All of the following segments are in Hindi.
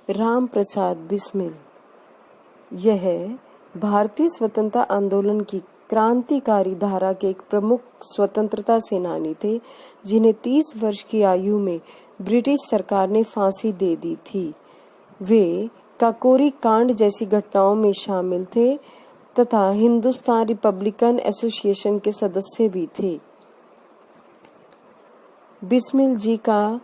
राम प्रसाद बिस्मिल। यह भारतीय स्वतंत्रता आंदोलन की क्रांतिकारी धारा के एक प्रमुख स्वतंत्रता सेनानी थे, जिन्हें 30 वर्ष की आयु में ब्रिटिश सरकार ने फांसी दे दी थी। वे काकोरी कांड जैसी घटनाओं में शामिल थे तथा हिंदुस्तान रिपब्लिकन एसोसिएशन के सदस्य भी थे। बिस्मिल जी का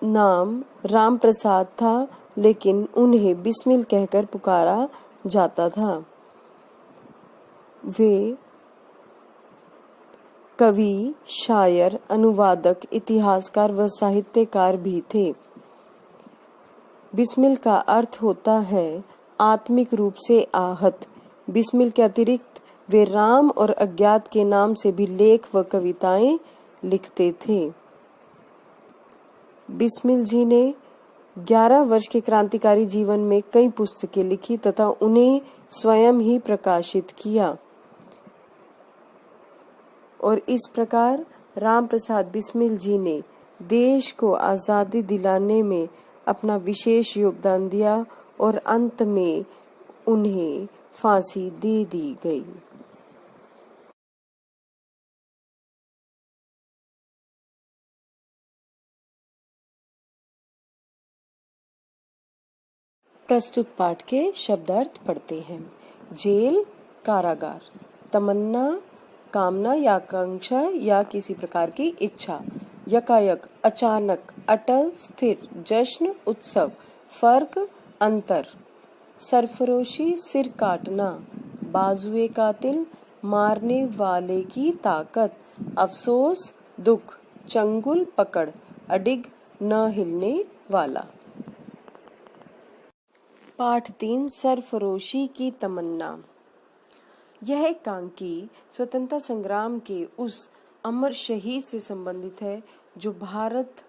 नाम राम प्रसाद था, लेकिन उन्हें बिस्मिल कहकर पुकारा जाता था। वे कवि, शायर, अनुवादक, इतिहासकार व साहित्यकार भी थे। बिस्मिल का अर्थ होता है आत्मिक रूप से आहत। बिस्मिल के अतिरिक्त वे राम और अज्ञात के नाम से भी लेख व कविताएं लिखते थे। बिस्मिल जी ने 11 वर्ष के क्रांतिकारी जीवन में कई पुस्तकें लिखी तथा उन्हें स्वयं ही प्रकाशित किया, और इस प्रकार राम प्रसाद बिस्मिल जी ने देश को आज़ादी दिलाने में अपना विशेष योगदान दिया और अंत में उन्हें फांसी दे दी गई। प्रस्तुत पाठ के शब्दार्थ पढ़ते हैं। जेल, कारागार। तमन्ना, कामना या आकांक्षा या किसी प्रकार की इच्छा। यकायक, अचानक, अटल, स्थिर। जश्न, उत्सव। फर्क, अंतर। सरफरोशी, सिर काटना। बाजुए कातिल, मारने वाले की ताकत। अफसोस, दुख। चंगुल, पकड़। अडिग, न हिलने वाला। पाठ 3, सरफरोशी की तमन्ना। यह एकांकी स्वतंत्रता संग्राम के उस अमर शहीद से संबंधित है जो भारत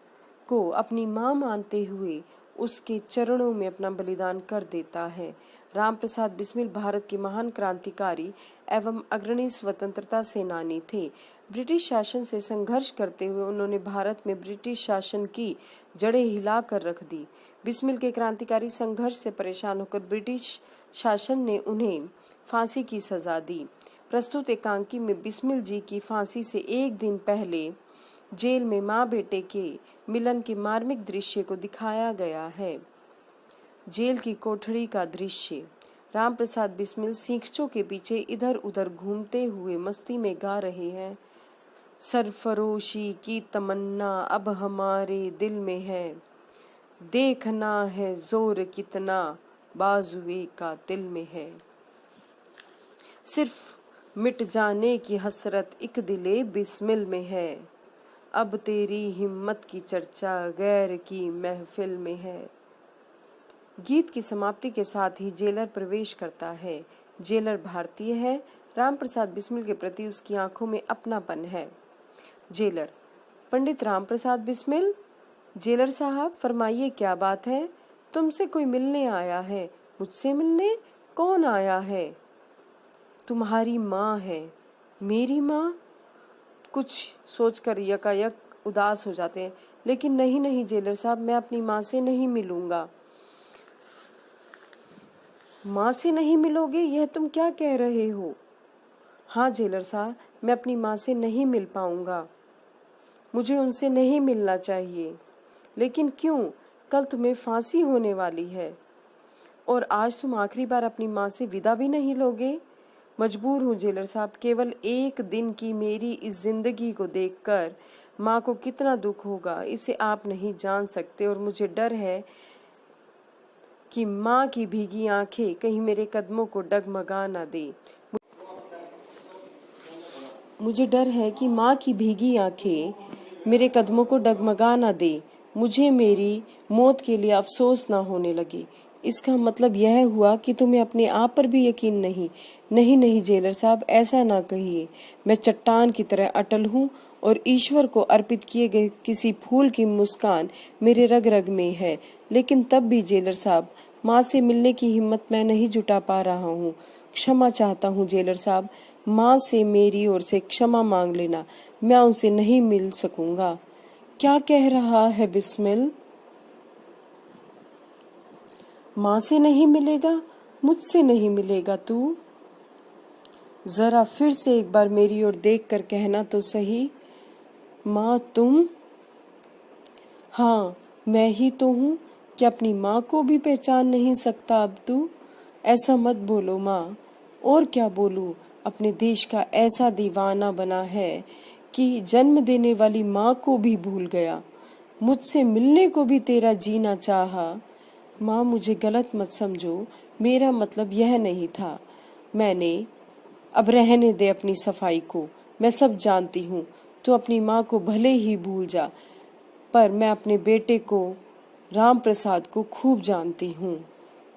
को अपनी मां मानते हुए उसके चरणों में अपना बलिदान कर देता है। राम प्रसाद बिस्मिल भारत के महान क्रांतिकारी एवं अग्रणी स्वतंत्रता सेनानी थे। ब्रिटिश शासन से संघर्ष करते हुए उन्होंने भारत में ब्रिटिश शासन की जड़ें हिलाकर रख दी। बिस्मिल के क्रांतिकारी संघर्ष से परेशान होकर ब्रिटिश शासन ने उन्हें फांसी की सजा दी। प्रस्तुत एकांकी में बिस्मिल जी की फांसी से एक दिन पहले जेल में मां बेटे के मिलन के मार्मिक दृश्य को दिखाया गया है। जेल की कोठरी का दृश्य। राम प्रसाद बिस्मिल सींखचों के पीछे इधर उधर घूमते हुए मस्ती में गा रहे हैं। सरफरोशी की तमन्ना अब हमारे दिल में है, देखना है जोर कितना बाजुए का दिल में है। सिर्फ मिट जाने की हसरत एक दिले बिस्मिल में है, अब तेरी हिम्मत की चर्चा गैर की महफिल में है। गीत की समाप्ति के साथ ही जेलर प्रवेश करता है। जेलर भारतीय है। राम प्रसाद बिस्मिल के प्रति उसकी आंखों में अपनापन है। जेलर, पंडित राम प्रसाद बिस्मिल। जेलर साहब, फरमाइए क्या बात है? तुमसे कोई मिलने आया है। मुझसे मिलने? कौन आया है? तुम्हारी माँ है। मेरी माँ? कुछ सोचकर यकायक उदास हो जाते हैं। लेकिन नहीं नहीं जेलर साहब, मैं अपनी माँ से नहीं मिलूंगा। माँ से नहीं मिलोगे? यह तुम क्या कह रहे हो? हाँ जेलर साहब, मैं अपनी माँ से नहीं मिल पाऊंगा। मुझे उनसे नहीं मिलना चाहिए। लेकिन क्यों? कल तुम्हें फांसी होने वाली है और आज तुम आखिरी बार अपनी माँ से विदा भी नहीं लोगे। मजबूर हूँ जेलर साहब, केवल एक दिन की मेरी इस जिंदगी को देखकर माँ को कितना दुख होगा इसे आप नहीं जान सकते, और मुझे डर है कि माँ की भीगी आंखें कहीं मेरे कदमों को डगमगा ना दे। मुझे डर है कि माँ की भीगी आंखें मेरे कदमों को डगमगा ना दे, मुझे मेरी मौत के लिए अफसोस ना होने लगे। इसका मतलब यह हुआ कि तुम्हें अपने आप पर भी यकीन नहीं। नहीं नहीं जेलर साहब, ऐसा ना कहिए। मैं चट्टान की तरह अटल हूँ और ईश्वर को अर्पित किए गए किसी फूल की मुस्कान मेरे रग रग में है। लेकिन तब भी जेलर साहब, माँ से मिलने की हिम्मत मैं नहीं जुटा पा रहा हूँ। क्षमा चाहता हूँ जेलर साहब, माँ से मेरी ओर से क्षमा मांग लेना। मैं उनसे नहीं मिल सकूंगा। क्या कह रहा है बिस्मिल? माँ से नहीं मिलेगा, मुझसे नहीं मिलेगा तू। जरा फिर से एक बार मेरी ओर देख कर कहना तो सही, माँ तुम। हाँ, मैं ही तो हूँ। क्या अपनी माँ को भी पहचान नहीं सकता अब तू? ऐसा मत बोलो माँ। और क्या बोलूँ, अपने देश का ऐसा दीवाना बना है कि जन्म देने वाली माँ को भी भूल गया। मुझसे मिलने को भी तेरा जीना चाहा। माँ मुझे गलत मत समझो, मेरा मतलब यह नहीं था। मैंने अब रहने दे अपनी सफाई को। मैं सब जानती हूँ। तू अपनी माँ को भले ही भूल जा, पर मैं अपने बेटे को, राम प्रसाद को खूब जानती हूँ।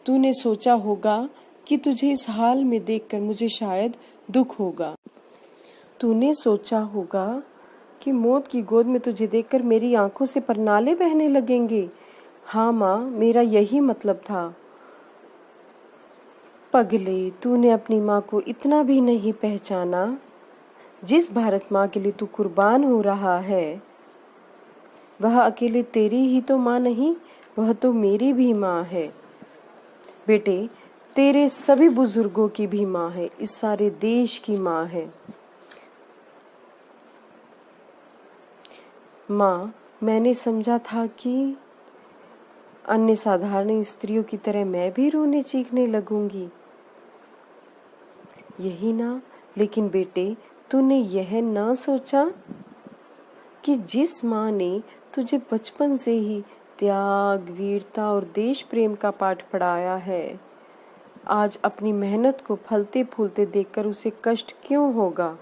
तूने सोचा होगा कि तुझे इस हाल में देखकर मुझे शायद दुख होगा। तूने सोचा होगा कि मौत की गोद में तुझे देखकर मेरी आंखों से परनाले बहने लगेंगे। हाँ माँ, मेरा यही मतलब था। पगले, तूने अपनी माँ को इतना भी नहीं पहचाना। जिस भारत माँ के लिए तू कुर्बान हो रहा है, वह अकेले तेरी ही तो माँ नहीं, वह तो मेरी भी माँ है। बेटे, तेरे सभी बुजुर्गों की भी माँ है, इस सारे देश की माँ है। माँ, मैंने समझा था कि अन्य साधारण स्त्रियों की तरह मैं भी रोने चीखने लगूंगी, यही ना। लेकिन बेटे, तूने यह ना सोचा कि जिस माँ ने तुझे बचपन से ही त्याग, वीरता और देश प्रेम का पाठ पढ़ाया है, आज अपनी मेहनत को फलते फूलते देखकर उसे कष्ट क्यों होगा?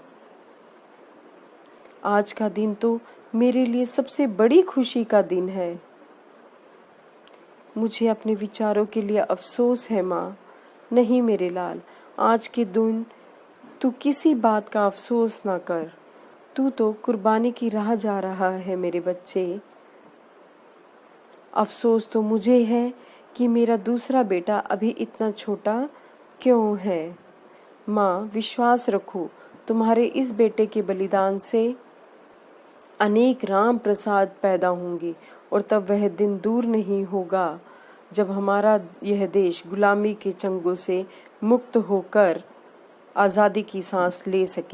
आज का दिन तो मेरे लिए सबसे बड़ी खुशी का दिन है। मुझे अपने विचारों के लिए अफसोस है माँ। नहीं मेरे लाल, आज के दिन तू किसी बात का अफसोस ना कर। तू तो कुर्बानी की राह जा रहा है मेरे बच्चे। अफसोस तो मुझे है कि मेरा दूसरा बेटा अभी इतना छोटा क्यों है। माँ, विश्वास रखो, तुम्हारे इस बेटे के बलिदान से अनेक राम प्रसाद पैदा होंगे, और तब वह दिन दूर नहीं होगा जब हमारा यह देश गुलामी के चंगुल से मुक्त होकर आज़ादी की सांस ले सके।